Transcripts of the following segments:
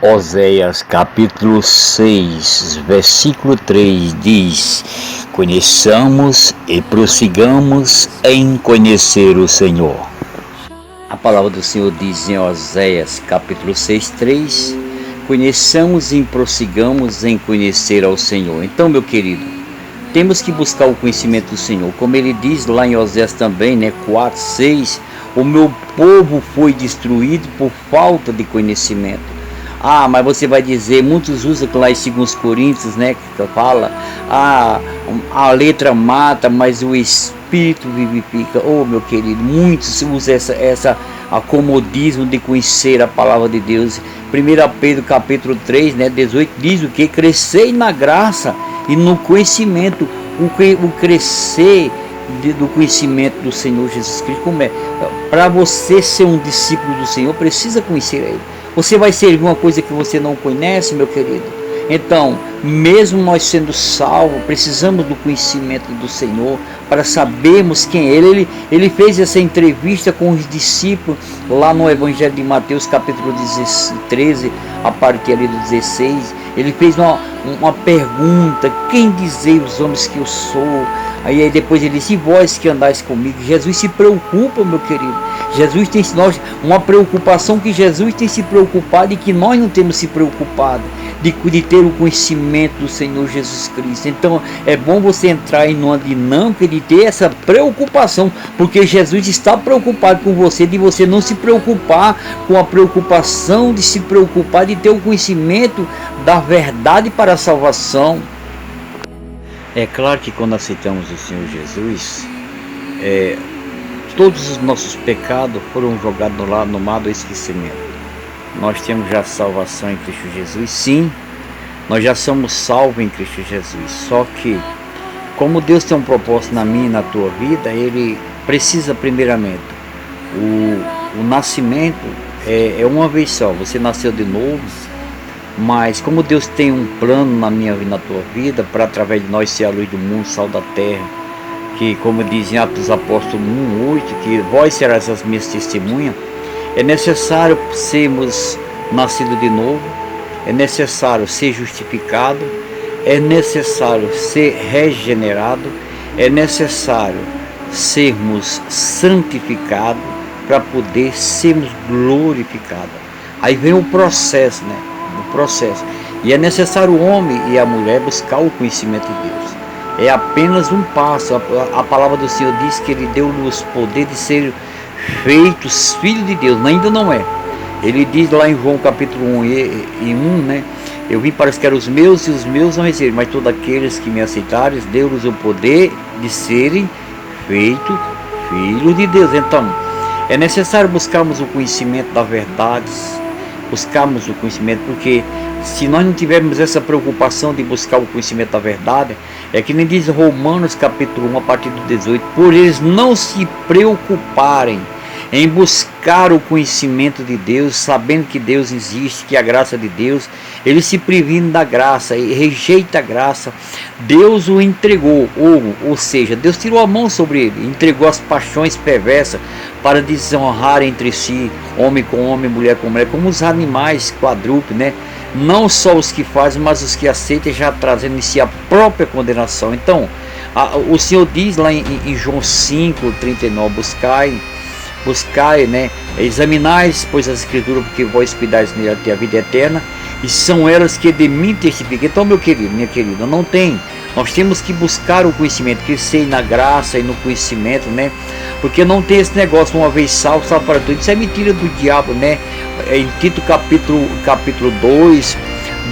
Oséias capítulo 6, versículo 3 diz: conheçamos e prossigamos em conhecer o Senhor. A palavra do Senhor diz em Oséias capítulo 6, 3: conheçamos e prossigamos em conhecer ao Senhor. Então, meu querido, temos que buscar o conhecimento do Senhor, como ele diz lá em Oséias também, 4, 6: o meu povo foi destruído por falta de conhecimento. Mas você vai dizer, muitos usam lá em 2 Coríntios, que fala, a letra mata, mas o Espírito vivifica. Meu querido, muitos usam essa acomodismo de conhecer a palavra de Deus. 1 Pedro capítulo 3, 18, diz o que? Crescei na graça e no conhecimento, o crescer do conhecimento do Senhor Jesus Cristo. Como é? Para você ser um discípulo do Senhor, precisa conhecer Ele. Você vai servir uma coisa que você não conhece, meu querido? Então, mesmo nós sendo salvos, precisamos do conhecimento do Senhor para sabermos quem é Ele. Ele fez essa entrevista com os discípulos lá no Evangelho de Mateus, capítulo 13, a partir ali do 16. Ele fez uma pergunta: quem dizeis os homens que eu sou? Aí depois ele disse: e vós que andais comigo? Jesus se preocupa, meu querido. Jesus tem uma preocupação que Jesus tem se preocupado e que nós não temos se preocupado, de ter o conhecimento do Senhor Jesus Cristo. Então é bom você entrar em uma dinâmica de ter essa preocupação, porque Jesus está preocupado com você, de você não se preocupar com a preocupação de se preocupar de ter o conhecimento da verdade para a salvação. É claro que quando aceitamos o Senhor Jesus, todos os nossos pecados foram jogados no mar do esquecimento. Nós temos já salvação em Cristo Jesus. Sim, nós já somos salvos em Cristo Jesus. Só que, como Deus tem um propósito na minha e na tua vida, Ele precisa primeiramente. O nascimento é uma vez só. Você nasceu de novo. Mas como Deus tem um plano na minha e na tua vida, para através de nós ser a luz do mundo, sal da terra, que como diz em Atos dos Apóstolos 1:8, que vós serás as minhas testemunhas, é necessário sermos nascidos de novo, é necessário ser justificado, é necessário ser regenerado, é necessário sermos santificados para poder sermos glorificados. Aí vem o processo, E é necessário o homem e a mulher buscar o conhecimento de Deus. É apenas um passo. A palavra do Senhor diz que Ele deu-nos poder de ser feitos filhos de Deus. Ainda não é. Ele diz lá em João capítulo 1, eu vim para os que eram os meus e os meus não receberam, mas todos aqueles que me aceitaram, deu-lhes o poder de serem feitos filhos de Deus. Então, é necessário buscarmos o conhecimento da verdade, buscarmos o conhecimento, porque se nós não tivermos essa preocupação de buscar o conhecimento da verdade, é que nem diz Romanos capítulo 1, a partir do 18, por eles não se preocuparem em buscar o conhecimento de Deus, sabendo que Deus existe, que a graça de Deus, eles se previnem da graça e rejeita a graça. Deus o entregou, ou seja, Deus tirou a mão sobre ele, entregou as paixões perversas para desonrar entre si, homem com homem, mulher com mulher, como os animais quadrúpedes, Não só os que fazem, mas os que aceitam, já trazendo em si a própria condenação. Então, o Senhor diz lá em João 5:39, buscai, examinais, pois as escrituras, porque vós cuidais nele até a vida eterna, e são elas que de mim testificam. Então, meu querido, minha querida, não tem. Nós temos que buscar o conhecimento, crescer na graça e no conhecimento, porque não tem esse negócio, uma vez salvo para tudo. Isso é mentira do diabo, Em Tito capítulo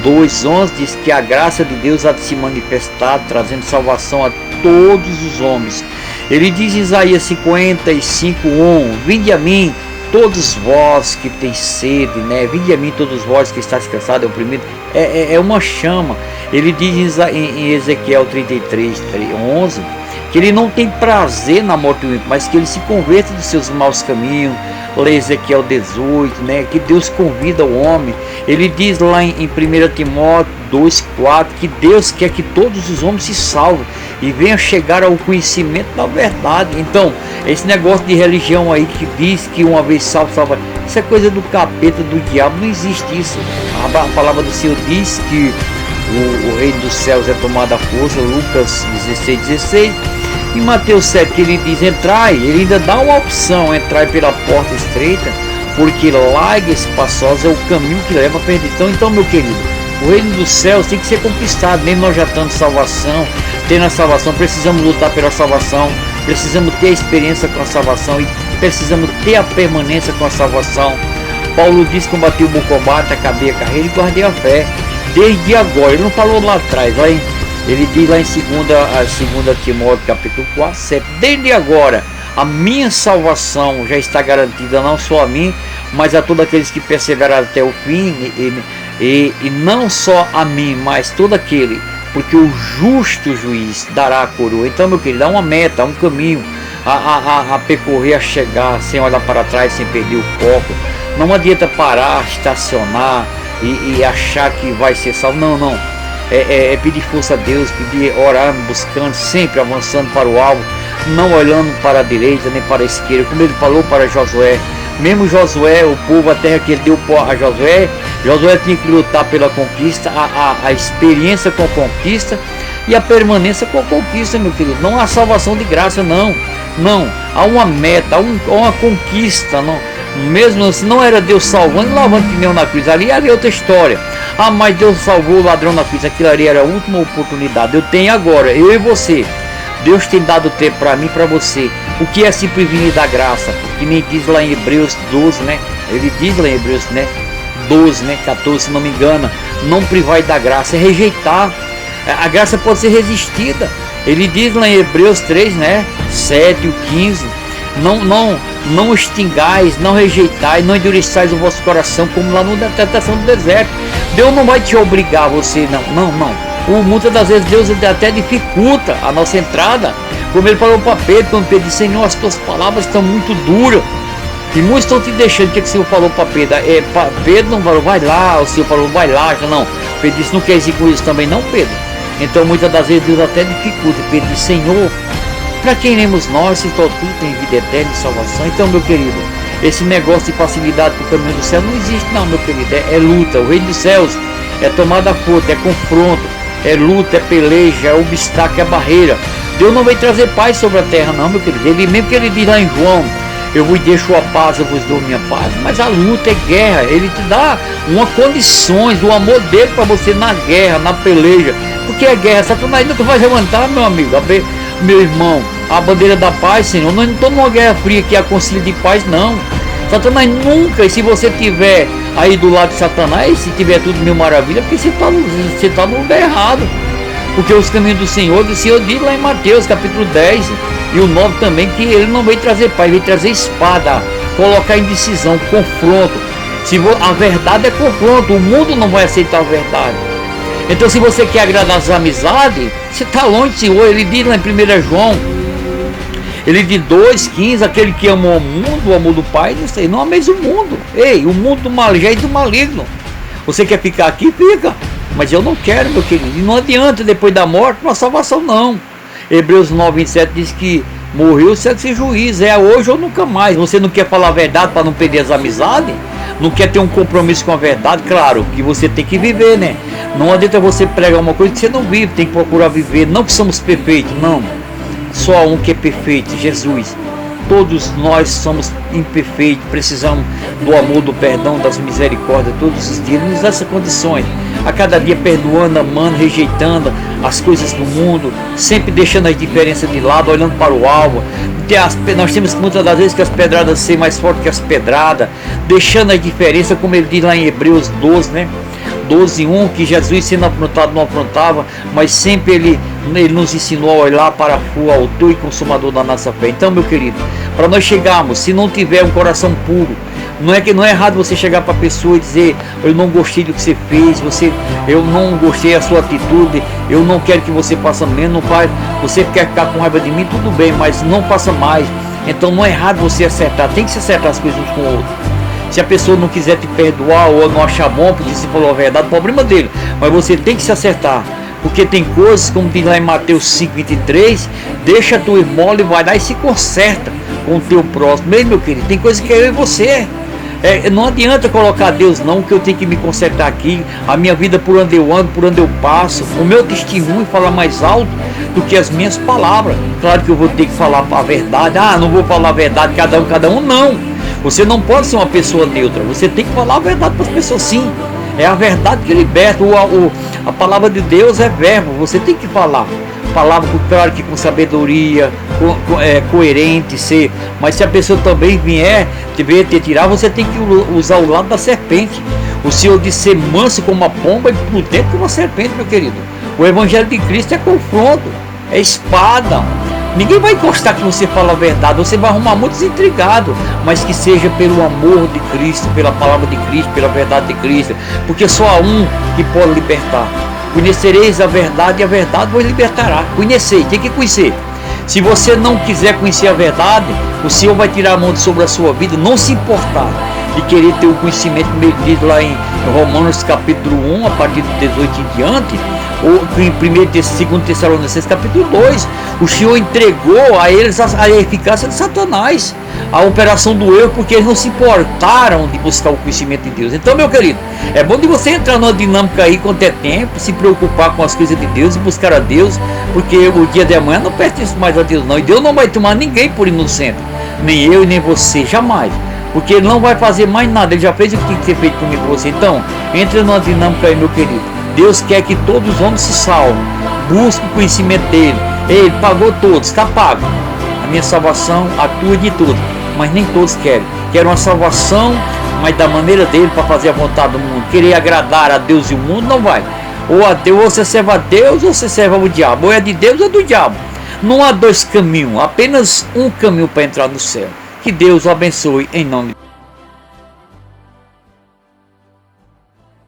2:11 diz que a graça de Deus há de se manifestar, trazendo salvação a todos os homens. Ele diz em Isaías 55:1, vinde a mim todos vós que têm sede, vinde a mim todos vós que estáis cansados e oprimidos. É uma chama. Ele diz em Ezequiel 33:11 que ele não tem prazer na morte do ímpio, mas que ele se converta dos seus maus caminhos. Lê Ezequiel 18, que Deus convida o homem. Ele diz lá em 1 Timóteo 2:4 que Deus quer que todos os homens se salvem e venham chegar ao conhecimento da verdade. Então, esse negócio de religião aí que diz que uma vez salvo, salva, Isso é coisa do capeta, do diabo, não existe isso. A palavra do Senhor diz que o reino dos céus é tomado à força, Lucas 16:16. Em Mateus 7 que ele diz: entrai, ele ainda dá uma opção: entrai pela porta estreita, porque larga e espaçosa é o caminho que leva à perdição. Então, meu querido, o reino dos céus tem que ser conquistado. Mesmo nós já tendo salvação, tendo a salvação, precisamos lutar pela salvação, precisamos ter a experiência com a salvação e precisamos ter a permanência com a salvação. Paulo diz: combati o bom combate, acabei a carreira e guardei a fé. Desde agora, ele não falou lá atrás, ele diz lá em 2 Timóteo capítulo 4, 7, desde agora a minha salvação já está garantida, não só a mim, mas a todos aqueles que perseveraram até o fim, e não só a mim, mas todo aquele, porque o justo juiz dará a coroa. Então, meu querido, há uma meta, há um caminho a percorrer, a chegar, sem olhar para trás, sem perder o foco. Não adianta parar, estacionar e achar que vai ser salvo. Não. É pedir força a Deus, pedir, orando, buscando, sempre avançando para o alvo, não olhando para a direita nem para a esquerda, como ele falou para Josué. Mesmo Josué, o povo, a terra que ele deu a Josué tinha que lutar pela conquista, a experiência com a conquista e a permanência com a conquista, meu querido. Não há salvação de graça, não. Há uma meta, há uma conquista, não. Mesmo se não era Deus salvando e lavando pneu na cruz, ali é outra história. Mas Deus salvou o ladrão na cruz, aquilo ali era a última oportunidade. Eu tenho agora, eu e você. Deus tem dado tempo para mim e para você. O que é se prevenir da graça? Porque nem diz lá em Hebreus 12, né? Ele diz lá em Hebreus, né? 12, né? 14, se não me engano. Não privai da graça, é rejeitar. A graça pode ser resistida. Ele diz lá em Hebreus 3, né? 7 e 15. Não extingais, não rejeitais, não endureçais o vosso coração, como lá na tentação do deserto. Deus não vai te obrigar a você, não. Muitas das vezes Deus até dificulta a nossa entrada, como ele falou para Pedro, quando Pedro disse: Senhor, as tuas palavras estão muito duras e muitos estão te deixando. O que o Senhor falou para Pedro? Pedro não falou, vai lá. O Senhor falou, vai lá. Não, Pedro disse: não quer ir com isso também não, Pedro? Então muitas das vezes Deus até dificulta. Pedro disse: Senhor, para quem iremos nós, se tudo tem vida eterna e salvação? Então, meu querido, esse negócio de facilidade para o caminho do céu não existe, não, meu querido. É luta. O reino dos céus é tomada a força, é confronto, é luta, é peleja, é obstáculo, é barreira. Deus não vai trazer paz sobre a terra, não, meu querido. Ele mesmo que ele diz lá em João: eu vos deixo a paz, eu vos dou minha paz. Mas a luta é guerra. Ele te dá uma condições do amor dele para você na guerra, na peleja. Porque é guerra. Satanás nunca vai levantar, meu amigo, meu irmão, a bandeira da paz, Senhor. Nós não estamos numa guerra fria que é a concílio de paz, não. Satanás nunca. E se você tiver aí do lado de Satanás, se tiver tudo mil maravilha, porque você está no lugar errado. Porque os caminhos do Senhor diz lá em Mateus capítulo 10 e o 9 também, que ele não veio trazer paz, ele veio trazer espada, colocar em decisão, confronto. A verdade é confronto, o mundo não vai aceitar a verdade. Então, se você quer agradar as amizades, você está longe do Senhor. Ele diz lá em 1 João, ele diz 2,15, aquele que ama o mundo, o amor do Pai, não ameis o mundo. Ei, o mundo do mal jeito do maligno. Você quer ficar aqui? Fica. Mas eu não quero, meu querido. E não adianta depois da morte uma salvação, não. Hebreus 9:27 diz que morreu sem ser juiz. É hoje ou nunca mais. Você não quer falar a verdade para não perder as amizades? Não quer ter um compromisso com a verdade? Claro que você tem que viver, né? Não adianta você pregar uma coisa que você não vive. Tem que procurar viver. Não que somos perfeitos, não. Só um que é perfeito, Jesus. Todos nós somos imperfeitos, precisamos do amor, do perdão, das misericórdias todos os dias. Nos dá essas condições, a cada dia perdoando, amando, rejeitando as coisas do mundo, sempre deixando as diferenças de lado, olhando para o alvo. Nós temos muitas das vezes que as pedradas serem mais fortes que as pedradas, deixando as diferenças, como ele diz lá em Hebreus 12, né? 12:1, que Jesus sendo afrontado não afrontava, mas sempre ele nos ensinou a olhar para o autor e consumador da nossa fé. Então, meu querido, para nós chegarmos, se não tiver um coração puro, não é errado você chegar para a pessoa e dizer: eu não gostei do que você fez, eu não gostei da sua atitude, eu não quero que você faça menos, não faz, você quer ficar com raiva de mim, tudo bem, mas não faça mais. Então não é errado você acertar, tem que se acertar as coisas uns com o outro. Se a pessoa não quiser te perdoar ou não achar bom porque você falou a verdade, problema dele. Mas você tem que se acertar. Porque tem coisas, como diz lá em Mateus 5:23, deixa a tua esmola e vai lá e se conserta com o teu próximo. Mesmo, meu querido, tem coisas que é eu e você. Não adianta colocar Deus não, que eu tenho que me consertar aqui, a minha vida por onde eu ando, por onde eu passo, o meu testemunho fala mais alto do que as minhas palavras. Claro que eu vou ter que falar a verdade. Não vou falar a verdade, cada um, não. Você não pode ser uma pessoa neutra, você tem que falar a verdade para as pessoas, sim. É a verdade que liberta. A palavra de Deus é verbo, você tem que falar. Palavra, claro que com sabedoria, coerente, mas se a pessoa também vier te tirar, você tem que usar o lado da serpente. O Senhor disse ser manso como uma pomba e prudente como uma serpente, meu querido. O Evangelho de Cristo é confronto, é espada. Ninguém vai encostar que você fala a verdade, você vai arrumar muitos intrigados, mas que seja pelo amor de Cristo, pela palavra de Cristo, pela verdade de Cristo, porque só há um que pode libertar. Conhecereis a verdade e a verdade vos libertará. Conhecei, tem que conhecer. Se você não quiser conhecer a verdade, o Senhor vai tirar a mão sobre a sua vida, não se importar de querer ter o conhecimento, como ele diz lá em Romanos capítulo 1, a partir do 18 em diante, ou em 2 Tessalonicenses capítulo 2, o Senhor entregou a eles a eficácia de Satanás, a operação do erro, porque eles não se importaram de buscar o conhecimento de Deus. Então, meu querido, é bom de você entrar numa dinâmica aí quando é tempo, se preocupar com as coisas de Deus e buscar a Deus, porque o dia de amanhã não pertence mais a Deus não, e Deus não vai tomar ninguém por inocente, nem eu e nem você, jamais. Porque ele não vai fazer mais nada, ele já fez o que tinha que ser feito comigo e você. Então, entre numa dinâmica aí, meu querido. Deus quer que todos os homens se salvem. Busque o conhecimento dele. Ele pagou todos, está pago. A minha salvação atua de tudo. Mas nem todos querem. Querem uma salvação, mas da maneira dele, para fazer a vontade do mundo. Querer agradar a Deus e o mundo, não vai. Ou a Deus, ou você serve a Deus, ou você serve ao diabo. Ou é de Deus ou é do diabo. Não há dois caminhos, apenas um caminho para entrar no céu. Que Deus o abençoe em nome de